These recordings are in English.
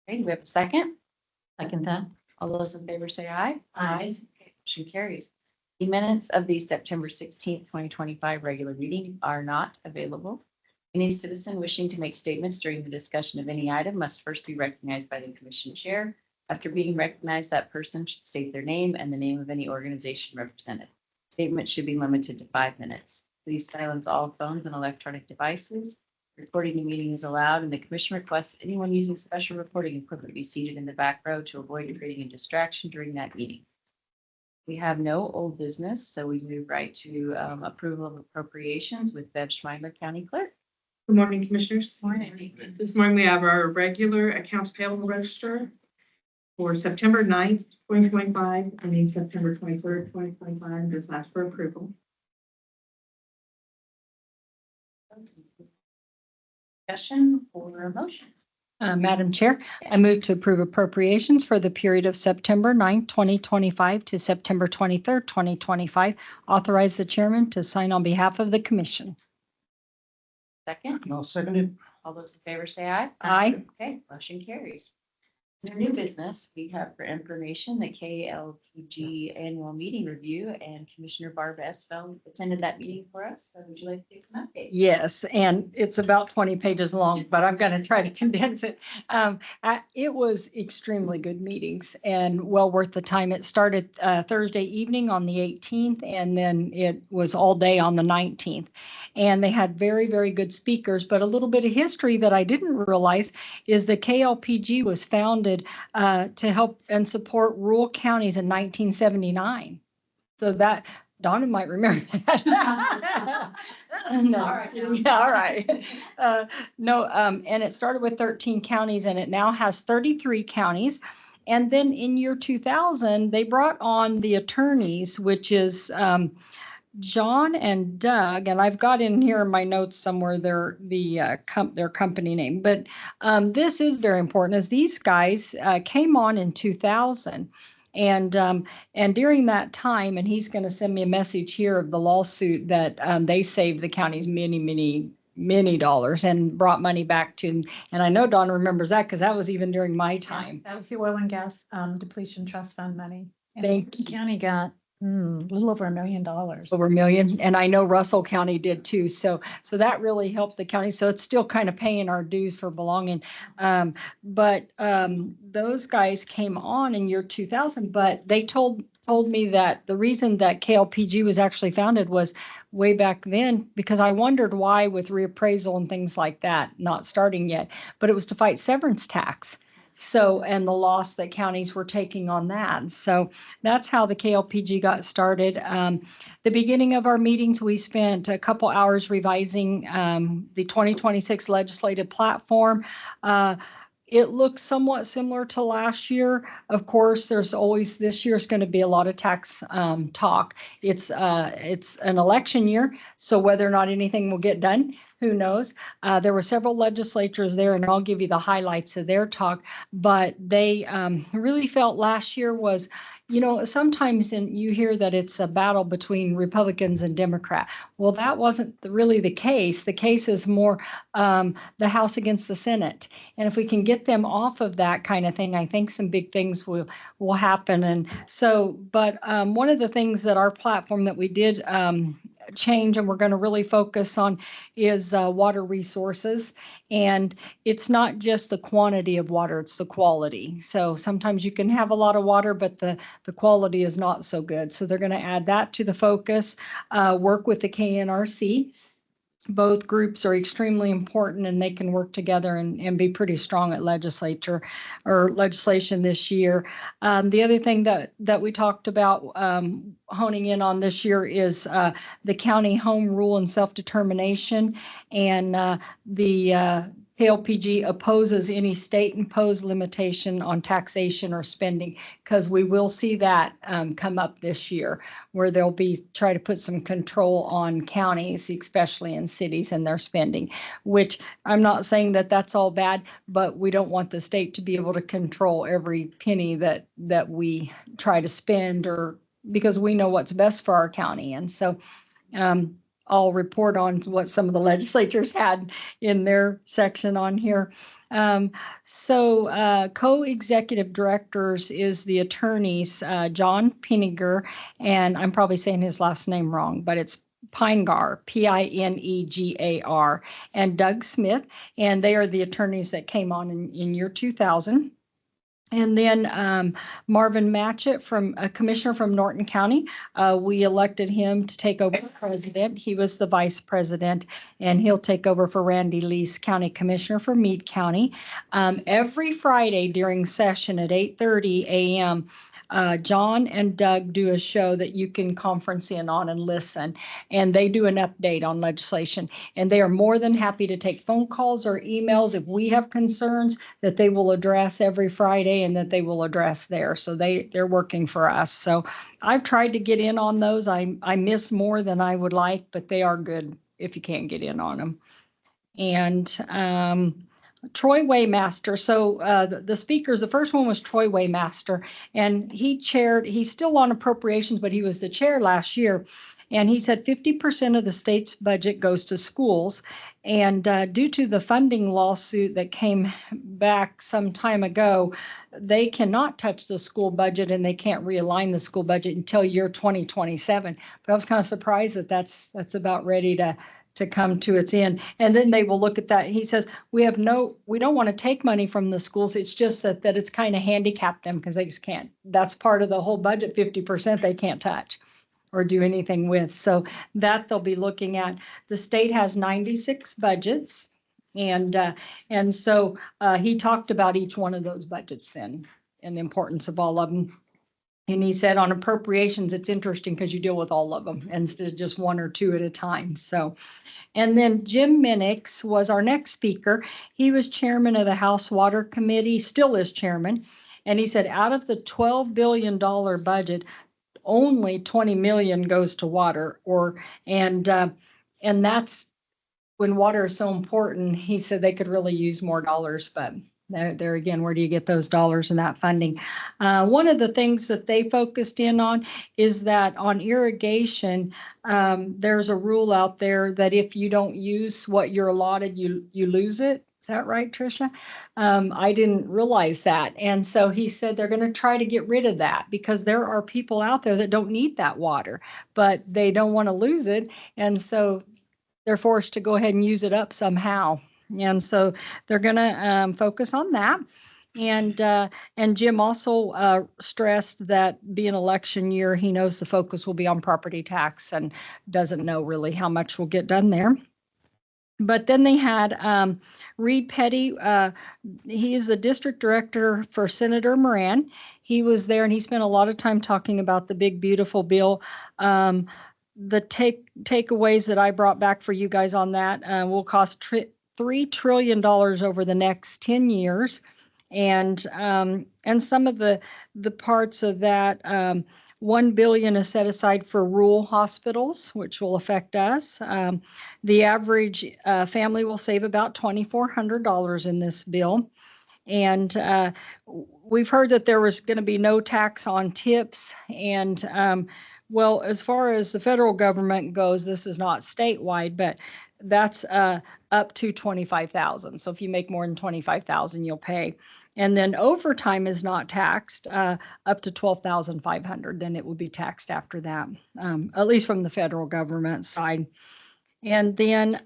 Okay, we have a second. Second that. All those in favor say aye. Aye. Okay, motion carries. The minutes of the September 16th, 2025 regular meeting are not available. Any citizen wishing to make statements during the discussion of any item must first be recognized by the commission chair. After being recognized, that person should state their name and the name of any organization represented. Statements should be limited to 5 minutes. Please silence all phones and electronic devices. Recording the meeting is allowed, and the commission requests anyone using special recording equipment be seated in the back row to avoid creating a distraction during that meeting. We have no old business, so we move right to approval of appropriations with Bev Schmeidler, County Clerk. Good morning, Commissioners. Morning. This morning we have our regular accounts payable register for September 9th, 2025, and September 23rd, 2025. Just ask for approval. Discussion or a motion? Madam Chair, I move to approve appropriations for the period of September 9th, 2025 to September 23rd, 2025. Authorize the chairman to sign on behalf of the commission. Second, I'll second it. all those in favor say aye. Aye. Okay, motion carries. Under new business, we have for information the KLPG annual meeting review, and Commissioner Barb Esfeld attended that meeting for us. So would you like to take some updates? Yes, and it's about 20 pages long, but I'm going to try to condense it. It was extremely good meetings and well worth the time. It started Thursday evening on the 18th, and then it was all day on the 19th. And they had very, very good speakers, but a little bit of history that I didn't realize is the KLPG was founded to help and support rural counties in 1979. So that Donna might remember that. No, All right. yeah, all right. And it started with 13 counties, and it now has 33 counties. And then in year 2000, they brought on the attorneys, which is John and Doug, and I've got in here in my notes somewhere their company name. But this is very important, as these guys came on in 2000. And during that time, and he's going to send me a message here of the lawsuit that they saved the counties many dollars and brought money back to. And I know Dawn remembers that because that was even during my time. That was the oil and gas depletion trust fund money. And Thank the county got a little over $1 million. Over $1 million, and I know Russell County did too. So that really helped the county. So it's still kind of paying our dues for belonging. But those guys came on in year 2000, but they told me that the reason that KLPG was actually founded was way back then, because I wondered why with reappraisal and things like that not starting yet, but it was to fight severance tax. So, and the loss that counties were taking on that. So that's how the KLPG got started. The beginning of our meetings, we spent a couple hours revising the 2026 legislative platform. It looks somewhat similar to last year. Of course, there's always, this year's going to be a lot of tax talk. It's an election year, so whether or not anything will get done, who knows? There were several legislatures there, and I'll give you the highlights of their talk, but they really felt last year was, sometimes you hear that it's a battle between Republicans and Democrats. Well, that wasn't really the case. The case is more the House against the Senate. And if we can get them off of that kind of thing, I think some big things will happen. And so, but one of the things that our platform that we did change and we're going to really focus on is water resources. And it's not just the quantity of water, it's the quality. So sometimes you can have a lot of water, but the quality is not so good. So they're going to add that to the focus, work with the KNRC. Both groups are extremely important, and they can work together and be pretty strong at legislation this year. The other thing that we talked about honing in on this year is the county home rule and self-determination, and the KLPG opposes any state-imposed limitation on taxation or spending, because we will see that come up this year, where they'll try to put some control on counties, especially in cities, and their spending, which I'm not saying that that's all bad, but we don't want the state to be able to control every penny that we try to spend, or because we know what's best for our county. And so I'll report on what some of the legislatures had in their section on here. Co-executive directors is the attorneys, John Pinegar, and I'm probably saying his last name wrong, but it's Pinegar, Pinegar, and Doug Smith, and they are the attorneys that came on in year 2000. And then Marvin Matchett, from a commissioner from Norton County, we elected him to take over president. He was the vice president, and he'll take over for Randy Lease, county commissioner for Meade County. Every Friday during session at 8:30 a.m., John and Doug do a show that you can conference in on and listen, and they do an update on legislation. And they are more than happy to take phone calls or emails if we have concerns that they will address every Friday and that they will address there. So they're working for us. So I've tried to get in on those. I miss more than I would like, but they are good if you can't get in on them. And Troy Waymaster. So the speakers, the first one was Troy Waymaster, and he's still on appropriations, but he was the chair last year. And he said 50% of the state's budget goes to schools. And due to the funding lawsuit that came back some time ago, they cannot touch the school budget and they can't realign the school budget until year 2027. But I was kind of surprised that that's about ready to come to its end. And then they will look at that. He says, we don't want to take money from the schools. It's just that it's kind of handicapped them because they just can't. That's part of the whole budget, 50% they can't touch or do anything with. So that they'll be looking at. The state has 96 budgets. And so he talked about each one of those budgets and the importance of all of them. And he said on appropriations, it's interesting because you deal with all of them instead of just one or two at a time. So, and then Jim Minix was our next speaker. He was chairman of the House Water Committee, still is chairman. And he said out of the $12 billion budget, only 20 million goes to water, and that's when water is so important. He said they could really use more dollars, but there again, where do you get those dollars and that funding? One of the things that they focused in on is that on irrigation, there's a rule out there that if you don't use what you're allotted, you lose it. Is that right, Tricia? I didn't realize that. And so he said they're going to try to get rid of that because there are people out there that don't need that water, but they don't want to lose it. And so they're forced to go ahead and use it up somehow. And so they're going to focus on that. And Jim also stressed that being election year, he knows the focus will be on property tax and doesn't know really how much will get done there. But then they had Reed Petty. He is the district director for Senator Moran. He was there and he spent a lot of time talking about the big, beautiful bill. The takeaways that I brought back for you guys on that will cost $3 trillion over the next 10 years. And some of the parts of that, $1 billion is set aside for rural hospitals, which will affect us. The average family will save about $2,400 in this bill. And we've heard that there was going to be no tax on tips. And well, as far as the federal government goes, this is not statewide, but that's up to $25,000. So if you make more than $25,000, you'll pay. And then overtime is not taxed up to $12,500. Then it will be taxed after that, at least from the federal government side. And then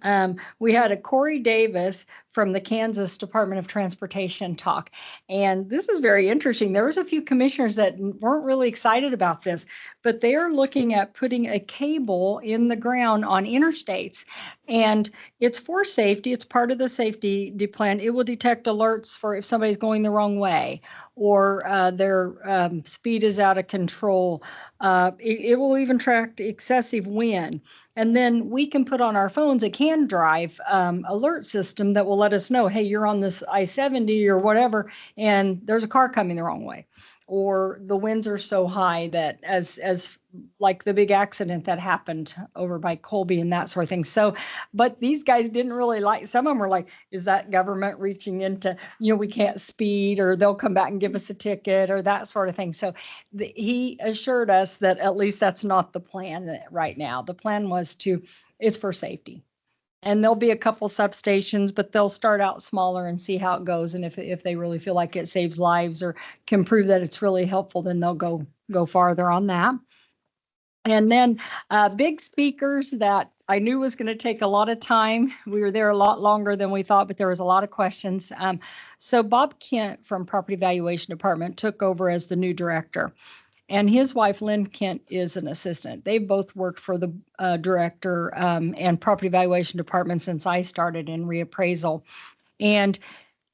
we had a Corey Davis from the Kansas Department of Transportation talk. And this is very interesting. There was a few commissioners that weren't really excited about this, but they are looking at putting a cable in the ground on interstates. And it's for safety. It's part of the safety plan. It will detect alerts for if somebody's going the wrong way or their speed is out of control. It will even track excessive wind. And then we can put on our phones a Can Drive alert system that will let us know, hey, you're on this I-70 or whatever, and there's a car coming the wrong way. Or the winds are so high that as like the big accident that happened over by Colby and that sort of thing. So, but these guys didn't really like, some of them were like, is that government reaching into, we can't speed, or they'll come back and give us a ticket or that sort of thing. So he assured us that at least that's not the plan right now. The plan was to It's for safety. And there'll be a couple substations, but they'll start out smaller and see how it goes. And if they really feel like it saves lives or can prove that it's really helpful, then they'll go farther on that. And then big speakers that I knew was going to take a lot of time. We were there a lot longer than we thought, but there was a lot of questions. So Bob Kent from Property Valuation Department took over as the new director. And his wife, Lynn Kent, is an assistant. They've both worked for the director and property valuation department since I started in reappraisal. And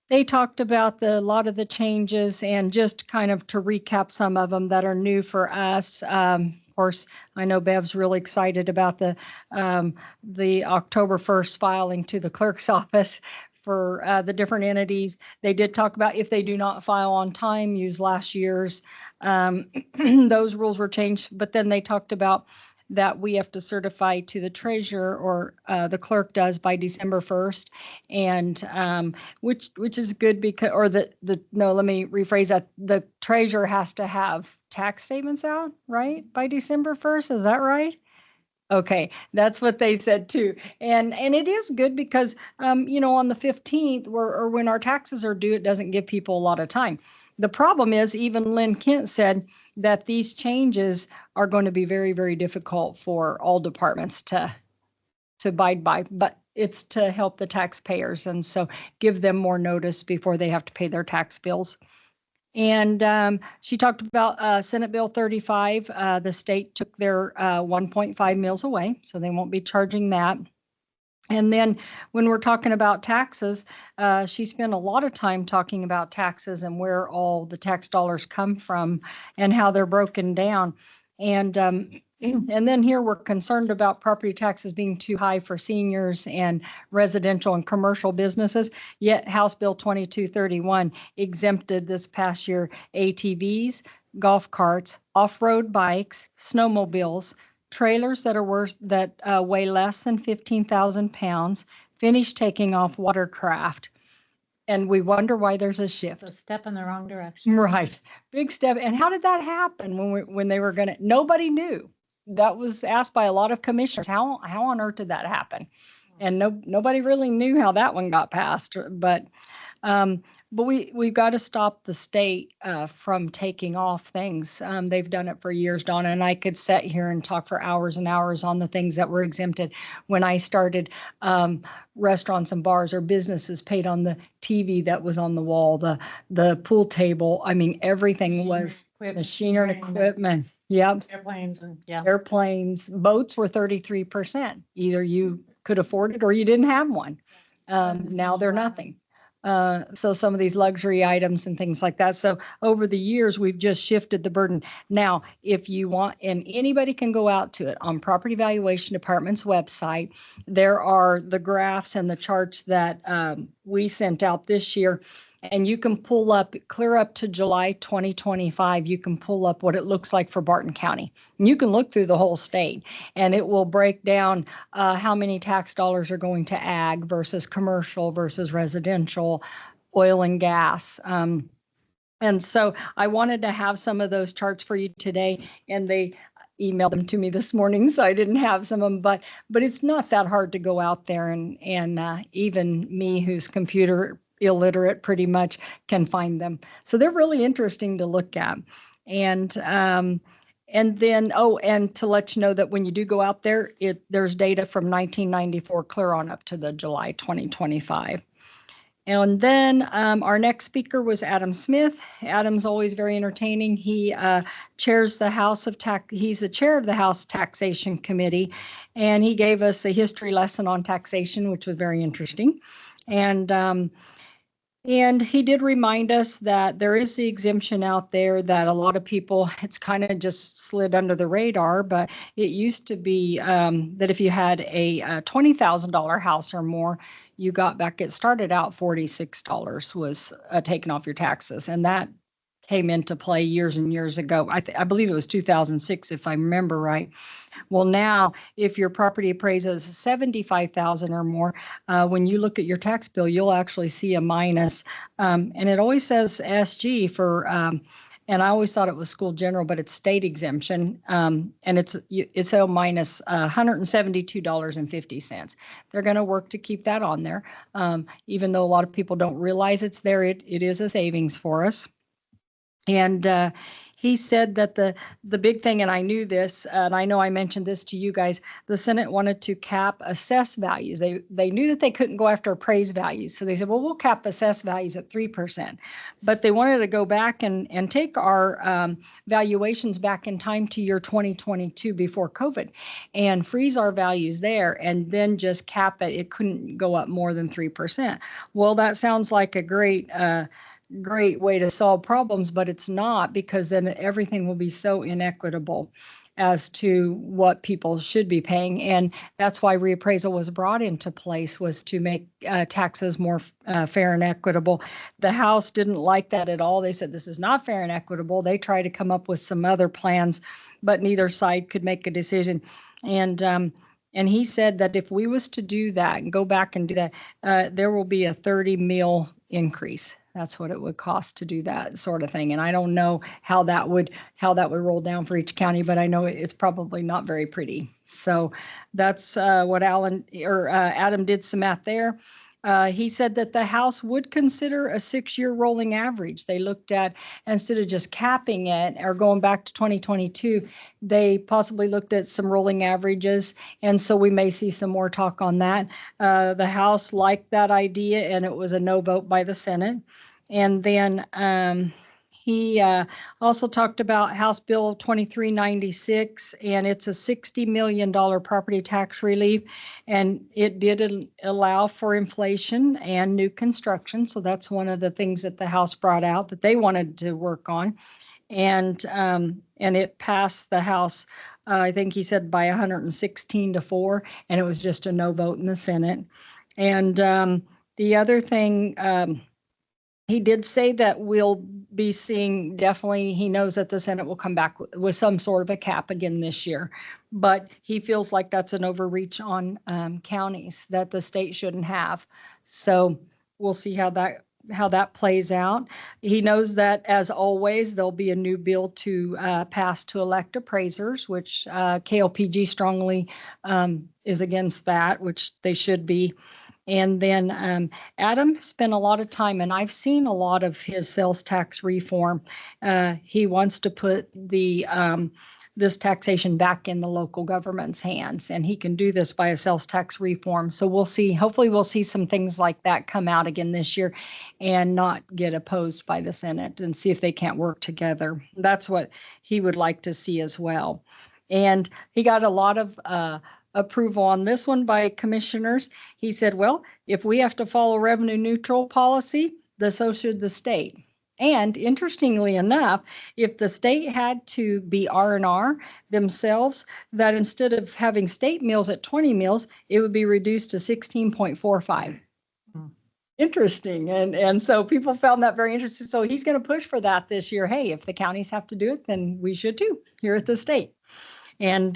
they talked about a lot of the changes and just kind of to recap some of them that are new for us. Of course, I know Bev's really excited about the October 1st filing to the clerk's office for the different entities. They did talk about if they do not file on time, use last year's. Those rules were changed, but then they talked about that we have to certify to the treasurer or the clerk does by December 1st. And which is good because, or no, let me rephrase that. The treasurer has to have tax statements out, right? By December 1st, is that right? Okay, that's what they said too. And it is good because, on the 15th or when our taxes are due, it doesn't give people a lot of time. The problem is even Lynn Kent said that these changes are going to be very, very difficult for all departments to abide by, but it's to help the taxpayers. And so give them more notice before they have to pay their tax bills. And she talked about Senate Bill 35. The state took their 1.5 mills away, so they won't be charging that. And then when we're talking about taxes, she spent a lot of time talking about taxes and where all the tax dollars come from and how they're broken down. And then here we're concerned about property taxes being too high for seniors and residential and commercial businesses. Yet House Bill 2231 exempted this past year ATVs, golf carts, off-road bikes, snowmobiles, trailers that weigh less than 15,000 pounds, finished taking off watercraft. And we wonder why there's a shift. It's a step in the wrong direction. Right. Big step. And how did that happen when they were going to, nobody knew. That was asked by a lot of commissioners. How on earth did that happen? And nobody really knew how that one got passed. But we've got to stop the state from taking off things. They've done it for years, Donna, and I could sit here and talk for hours and hours on the things that were exempted. When I started, restaurants and bars or businesses paid on the TV that was on the wall, the pool table. I mean, everything was machinery and equipment. Yep. Airplanes and Airplanes, boats were 33%. Either you could afford it or you didn't have one. Now they're nothing. So some of these luxury items and things like that. So over the years, we've just shifted the burden. Now, if you want, and anybody can go out to it on Property Valuation Department's website, there are the graphs and the charts that we sent out this year. And you can pull up, clear up to July 2025, you can pull up what it looks like for Barton County. And you can look through the whole state and it will break down how many tax dollars are going to ag versus commercial versus residential, oil and gas. And so I wanted to have some of those charts for you today, and they emailed them to me this morning, so I didn't have some of them, but it's not that hard to go out there and even me, who's computer illiterate pretty much, can find them. So they're really interesting to look at. And then, and to let you know that when you do go out there, there's data from 1994 clear on up to the July 2025. And then our next speaker was Adam Smith. Adam's always very entertaining. He chairs the House of he's the chair of the House Taxation Committee, and he gave us a history lesson on taxation, which was very interesting. And he did remind us that there is the exemption out there that a lot of people, it's kind of just slid under the radar, but it used to be that if you had a $20,000 house or more, it started out $46 was taken off your taxes. And that came into play years and years ago. I believe it was 2006, if I remember right. Well, now, if your property appraises 75,000 or more, when you look at your tax bill, you'll actually see a minus. And it always says SG for and I always thought it was school general, but it's state exemption. And it's a minus $172.50. They're going to work to keep that on there. Even though a lot of people don't realize it's there, it is a savings for us. And he said that the big thing, and I knew this, and I know I mentioned this to you guys, the Senate wanted to cap assess values. They knew that they couldn't go after appraised values. So they said, well, we'll cap assess values at 3%. But they wanted to go back and take our valuations back in time to year 2022 before COVID and freeze our values there and then just cap it. It couldn't go up more than 3%. Well, that sounds like a great way to solve problems, but it's not, because then everything will be so inequitable as to what people should be paying. And that's why reappraisal was brought into place, was to make taxes more fair and equitable. The House didn't like that at all. They said this is not fair and equitable. They tried to come up with some other plans, but neither side could make a decision. And he said that if we was to do that and go back and do that, there will be a 30 mil increase. That's what it would cost to do that sort of thing. And I don't know how that would roll down for each county, but I know it's probably not very pretty. So that's what Adam did some math there. He said that the House would consider a 6-year rolling average. They looked at, instead of just capping it or going back to 2022, they possibly looked at some rolling averages. And so we may see some more talk on that. The House liked that idea, and it was a no vote by the Senate. And then he also talked about House Bill 2396, and it's a $60 million property tax relief, and it did allow for inflation and new construction. So that's one of the things that the House brought out that they wanted to work on. And it passed the House, I think he said by 116-4, and it was just a no vote in the Senate. And the other thing, he did say that we'll be seeing, definitely, he knows that the Senate will come back with some sort of a cap again this year, but he feels like that's an overreach on counties that the state shouldn't have. So we'll see how that plays out. He knows that, as always, there'll be a new bill to pass to elect appraisers, which KLPG strongly is against that, which they should be. And then Adam spent a lot of time, and I've seen a lot of his sales tax reform. He wants to put this taxation back in the local government's hands, and he can do this by a sales tax reform. So we'll see. Hopefully we'll see some things like that come out again this year and not get opposed by the Senate, and see if they can't work together. That's what he would like to see as well. And he got a lot of approval on this one by commissioners. He said, well, if we have to follow revenue neutral policy, so should the state. And interestingly enough, if the state had to be R&R themselves, that instead of having state mills at 20 mills, it would be reduced to 16.45. Interesting. And so people found that very interesting. So he's going to push for that this year. Hey, if the counties have to do it, then we should too here at the state. And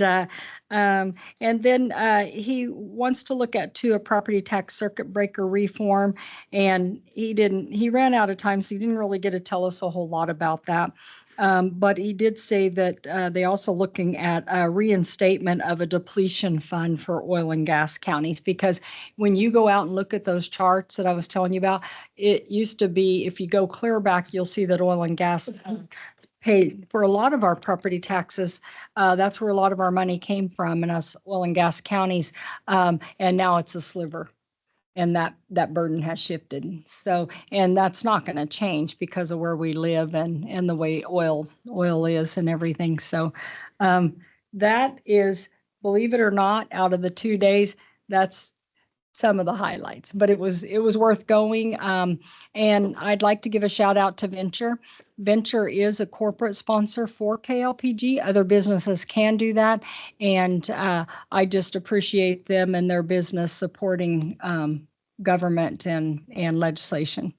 then he wants to look at a property tax circuit breaker reform, and he ran out of time, so he didn't really get to tell us a whole lot about that. But he did say that they also looking at a reinstatement of a depletion fund for oil and gas counties, because when you go out and look at those charts that I was telling you about, it used to be, if you go clear back, you'll see that oil and gas pay for a lot of our property taxes. That's where a lot of our money came from in us oil and gas counties. And now it's a sliver, and that burden has shifted. So, and that's not going to change because of where we live and the way oil is and everything. So that is, believe it or not, out of the 2 days, that's some of the highlights, but it was worth going. And I'd like to give a shout out to Venture. Venture is a corporate sponsor for KLPG. Other businesses can do that. And I just appreciate them and their business supporting government and legislation.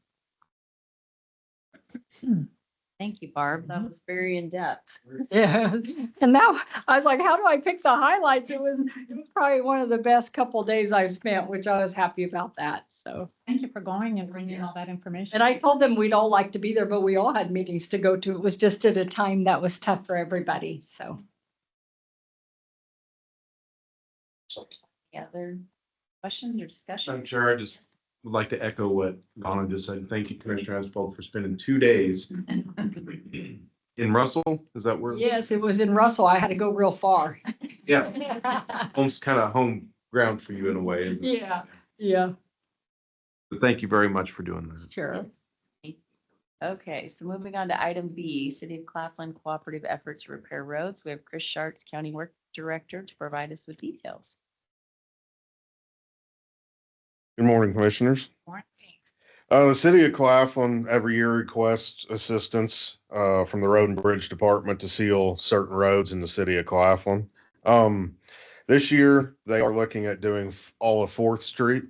Thank you, Barb. That was very in-depth. Yeah, and now I was like, how do I pick the highlights? It was probably one of the best couple days I've spent, which I was happy about that, so. Thank you for going and bringing all that information. And I told them we'd all like to be there, but we all had meetings to go to. It was just at a time that was tough for everybody, so. Any other questions or discussion? I'm sure I just would like to echo what Donna just said. Thank you, Commissioner Asphalt, for spending 2 days in Russell. Is that where? Yes, it was in Russell. I had to go real far. Yeah, almost kind of home ground for you in a way. Isn't it? Yeah, yeah, But thank you very much for doing that. sure. Okay, so moving on to item B, City of Claflin Cooperative Effort to Repair Roads. We have Chris Sharts, County Work Director, to provide us with details. Good morning, Commissioners. The city of Claflin every year requests assistance from the Road and Bridge Department to seal certain roads in the city of Claflin. This year, they are looking at doing all of 4th Street.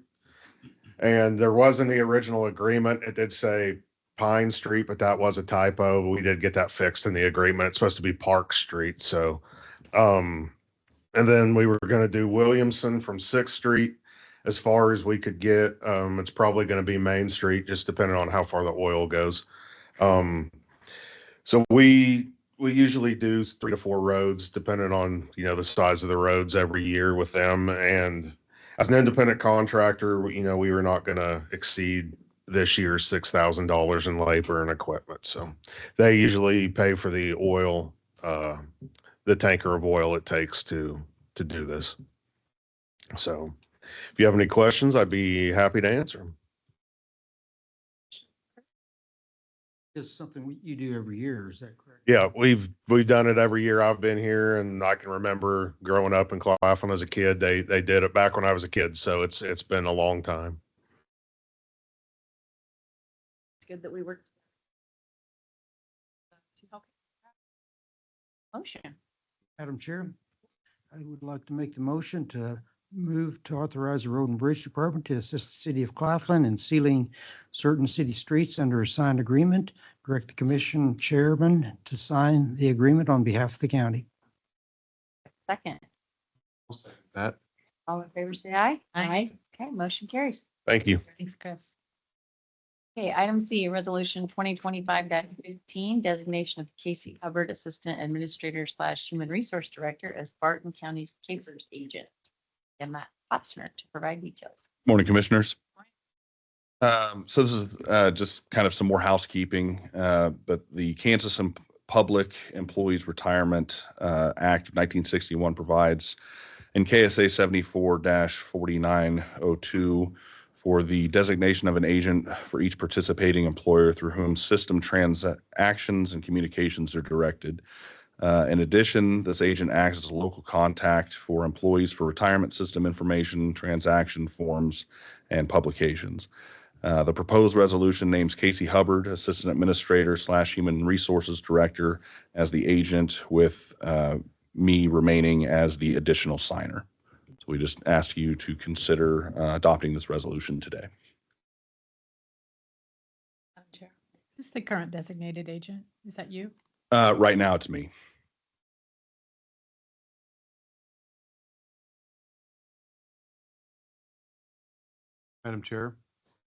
And there wasn't the original agreement. It did say Pine Street, but that was a typo. We did get that fixed in the agreement. It's supposed to be Park Street, so. And then we were gonna do Williamson from 6th Street as far as we could get. It's probably gonna be Main Street, just depending on how far the oil goes. So we usually do 3 to 4 roads, depending on, the size of the roads every year with them. And as an independent contractor, we were not gonna exceed this year's $6,000 in labor and equipment. So they usually pay for the oil, the tanker of oil it takes to do this. So if you have any questions, I'd be happy to answer them. This is something you do every year, is that correct? Yeah, we've done it every year I've been here, and I can remember growing up in Claflin as a kid. They did it back when I was a kid, so it's been a long time. It's good that we worked. Motion. Madam Chair, I would like to make the motion to move to authorize the Road and Bridge Department to assist the city of Claflin in sealing certain city streets under a signed agreement. Direct the commission chairman to sign the agreement on behalf of the county. Second. That. All in favor, say aye. Aye. Okay, motion carries. Thank you. Thanks, Chris. Okay, item C, resolution 2025-15, designation of Casey Hubbard, Assistant Administrator / Human Resource Director as Barton County's Capers Agent. And Matt Potsner to provide details. Morning, Commissioners. So this is just kind of some more housekeeping, but the Kansas Public Employees Retirement Act of 1961 provides in KSA 74-4902 for the designation of an agent for each participating employer through whom system transactions and communications are directed. In addition, this agent acts as a local contact for employees for retirement system information, transaction forms, and publications. The proposed resolution names Casey Hubbard, Assistant Administrator / Human Resources Director, as the agent, with me remaining as the additional signer. So we just ask you to consider adopting this resolution today. Madam Chair. This is the current designated agent. Is that you? Right now, it's me. Madam Chair,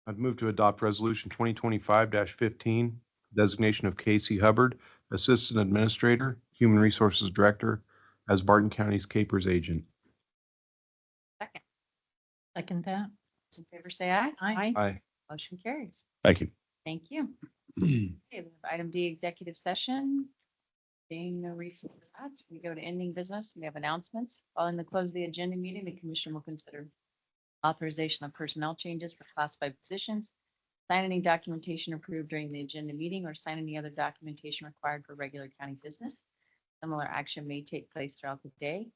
I'd move to adopt resolution 2025-15, designation of Casey Hubbard, Assistant Administrator, Human Resources Director, as Barton County's Capers Agent. Second. Second that. Those in favor, say aye. Aye. Aye. Motion carries. Thank you. Thank you. Okay, we have item D, executive session. Seeing no reason for that, we go to ending business. We have announcements. Following the close of the agenda meeting, the commission will consider authorization of personnel changes for classified positions, sign any documentation approved during the agenda meeting, or sign any other documentation required for regular county business. Similar action may take place throughout the day.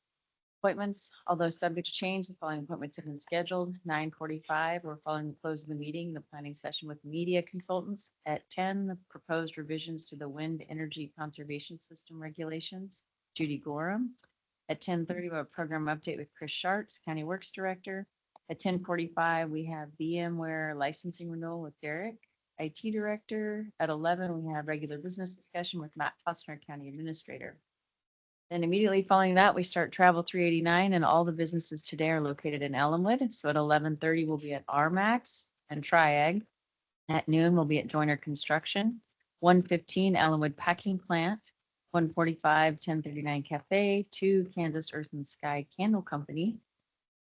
Appointments, although subject to change, the following appointments have been scheduled: 9:45 or following the close of the meeting, the planning session with media consultants. At 10, the proposed revisions to the wind energy conservation system regulations, Judy Gorham. At 10:30, we have a program update with Chris Sharts, County Works Director. At 10:45, we have VMware licensing renewal with Derek. IT Director. At 11, we have regular business discussion with Matt Tossner, County Administrator. Then immediately following that, we start Travel 389, and all the businesses today are located in Ellenwood. So at 11:30, we'll be at RMAX and Triag. At noon, we'll be at Joiner Construction, 1:15 Ellenwood Packing Plant, 1:45 1039 Cafe, 2 Kansas Earth and Sky Candle Company,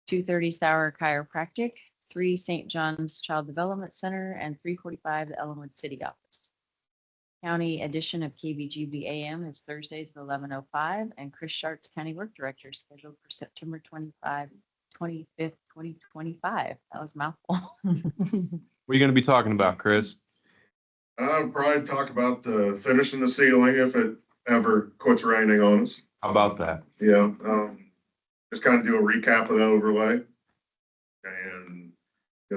2:30 Sauer Chiropractic, 3 St. John's Child Development Center, and 3:45 the Ellenwood City Office. County edition of KBGB AM is Thursdays at 11:05, and Chris Shart's County Work Director is scheduled for September 25th, 2025. That was a mouthful. What are you going to be talking about, Chris? I'll probably talk about the finishing the ceiling if it ever quits raining on us. How about that? Yeah, just kind of do a recap of the overlay. And,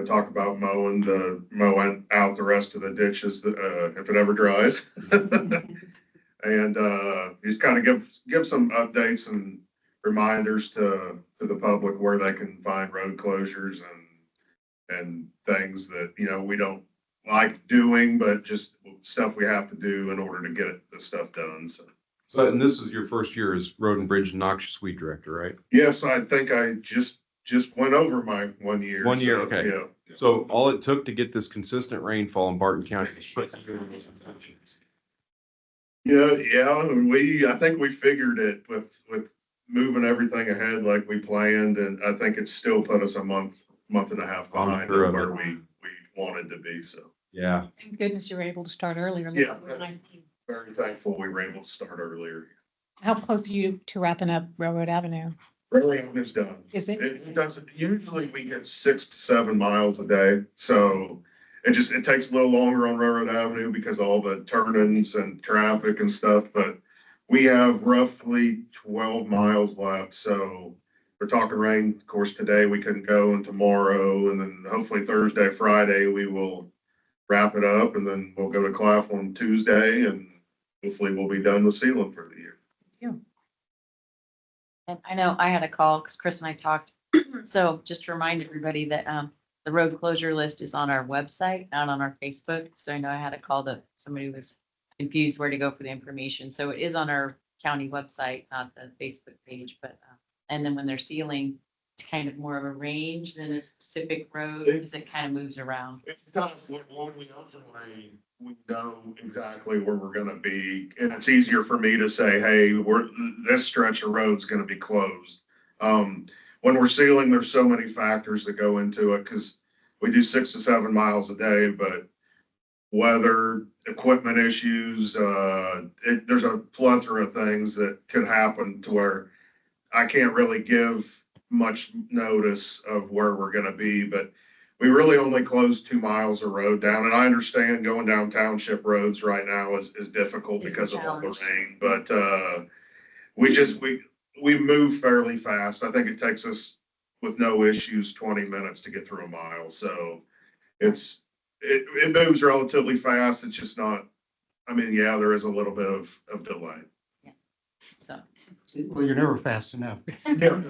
talk about mowing out the rest of the ditches, if it ever dries. And, just kind of give some updates and reminders to the public where they can find road closures and things that, we don't like doing, but just stuff we have to do in order to get the stuff done, so. So, and this is your first year as Road and Bridge Noxious Weed Director, right? Yes, I think I just went over my 1 year. 1 year, so, okay. Yeah. So all it took to get this consistent rainfall in Barton County. Yeah, and I think we figured it with moving everything ahead like we planned, and I think it's still put us a month and a half On the behind curve. where we wanted to be, so. Yeah. Thank goodness you were able to start earlier. Yeah. Very thankful we were able to start earlier. How close are you to wrapping up Railroad Avenue? Really, it's done. Is it? It doesn't, usually we get 6 to 7 miles a day, so it takes a little longer on Railroad Avenue because of all the turn-ins and traffic and stuff, but we have roughly 12 miles left, so we're talking rain. Of course, today we couldn't go, and tomorrow, and then hopefully Thursday, Friday, we will wrap it up, and then we'll go to Claflin Tuesday, and hopefully we'll be done with sealing for the year. And I know I had a call because Chris and I talked. So just to remind everybody that the road closure list is on our website, not on our Facebook. So I know I had a call that somebody was confused where to go for the information. So it is on our county website, not the Facebook page, but and then when they're sealing, it's kind of more of a range than a specific road because it kind of moves around. It's kind of when we overlay, we know exactly where we're gonna be, and it's easier for me to say, hey, this stretch of road's gonna be closed. When we're sealing, there's so many factors that go into it, because we do 6 to 7 miles a day, but weather, equipment issues, there's a plethora of things that could happen to where I can't really give much notice of where we're gonna be, but we really only closed 2 miles of road down, and I understand going down township roads right now is difficult It's a because of all the challenge. rain, but we move fairly fast. I think it takes us with no issues 20 minutes to get through a mile, so it moves relatively fast. It's just not, yeah, there is a little bit of delay. So Well, you're never fast enough. Yeah.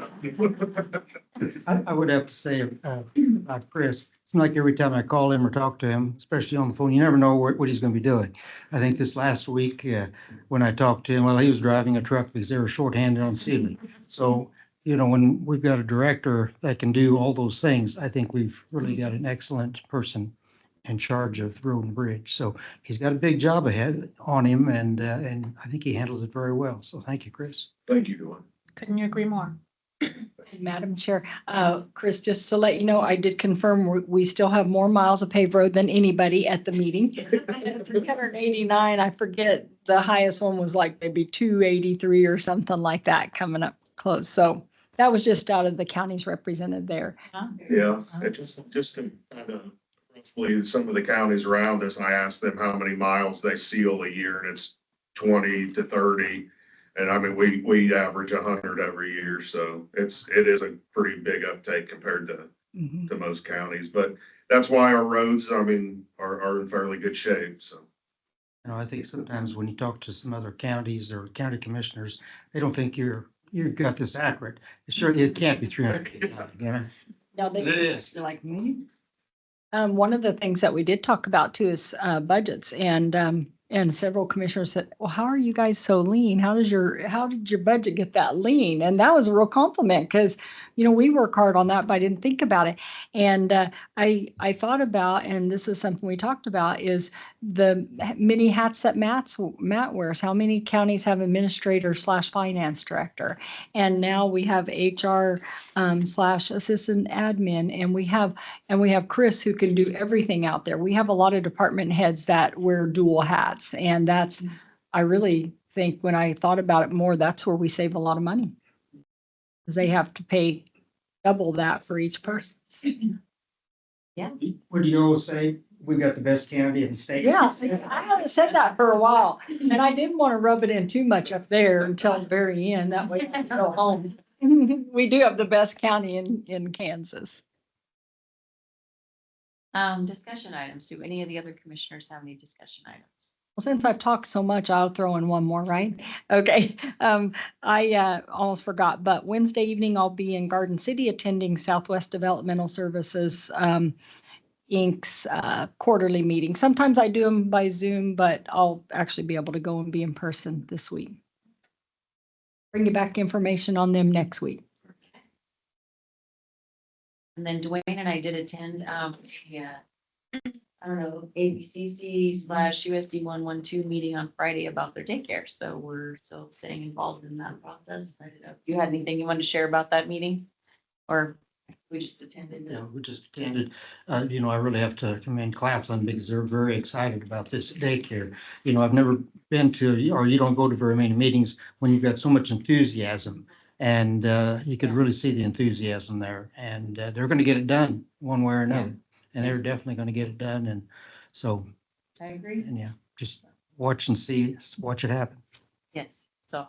I would have to say, about Chris, it seems like every time I call him or talk to him, especially on the phone, you never know what he's gonna be doing. I think this last week, when I talked to him, well, he was driving a truck because they were shorthanded on sealing. So, when we've got a director that can do all those things, I think we've really got an excellent person in charge of Road and Bridge. So he's got a big job ahead on him, and I think he handles it very well. So thank you, Chris. Thank you, Dawn. Couldn't you agree more? Madam Chair, Chris, just to let you know, I did confirm we still have more miles of paved road than anybody at the meeting. 389, I forget, the highest one was like maybe 283 or something like that coming up close. So that was just out of the counties represented there. Yeah, it just to kind of roughly some of the counties around us, I asked them how many miles they seal a year, and it's 20 to 30. And we average 100 every year, so it is a pretty big uptake compared to most counties. But that's why our roads, are in fairly good shape, so. I think sometimes when you talk to some other counties or county commissioners, they don't think you've got this accurate. Sure, it can't be 300. No, It is. they're like, One of the things that we did talk about too is budgets, and several commissioners said, well, how are you guys so lean? How did your budget get that lean? And that was a real compliment because, we work hard on that, but I didn't think about it. And I thought about, and this is something we talked about, is the many hats that Matt wears. How many counties have administrator / finance director? And now we have HR / assistant admin, and we have Chris who can do everything out there. We have a lot of department heads that wear dual hats, and I really think when I thought about it more, that's where we save a lot of money. Because they have to pay double that for each person. What do you always say? We got the best county in the state. Yeah, see, I haven't said that for a while, and I didn't want to rub it in too much up there until the very end. That way I can go home. We do have the best county in Kansas. Discussion items. Do any of the other commissioners have any discussion items? Well, since I've talked so much, I'll throw in one more, right? Okay. I almost forgot, but Wednesday evening, I'll be in Garden City attending Southwest Developmental Services Inc.'s quarterly meeting. Sometimes I do them by Zoom, but I'll actually be able to go and be in person this week. Bring you back information on them next week. And then Dwayne and I did attend, I don't know, ABCC / USD 112 meeting on Friday about their daycare. So we're still staying involved in that process. I don't know if you had anything you wanted to share about that meeting? Or we just attended? Yeah, we just attended, I really have to commend Claflin because they're very excited about this daycare. I've never been to, or you don't go to very many meetings when you've got so much enthusiasm. And you could really see the enthusiasm there, and they're going to get it done one way or another. And they're definitely going to get it done. And so, I agree. and yeah, just watch it happen. Yes, so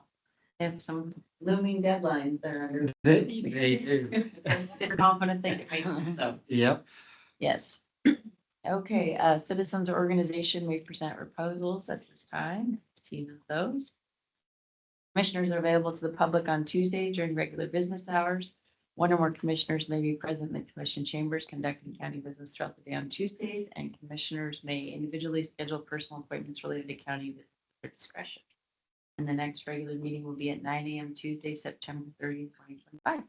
they have some looming deadlines there under. They do. They're confident they can make them, so, Yep. yes. Okay, citizens or organization may present proposals at this time. See those. Commissioners are available to the public on Tuesdays during regular business hours. One or more commissioners may be present in the commission chambers conducting county business throughout the day on Tuesdays, and commissioners may individually schedule personal appointments related to county business at their discretion. And the next regular meeting will be at 9 a.m. Tuesday, September 30th, 2025.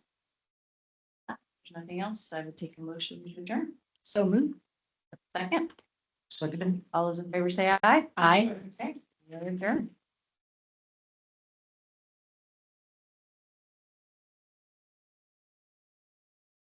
There's nothing else. I would take a motion to adjourn. So move. Second. Second. All those in favor say aye. Aye. Okay, we are adjourned.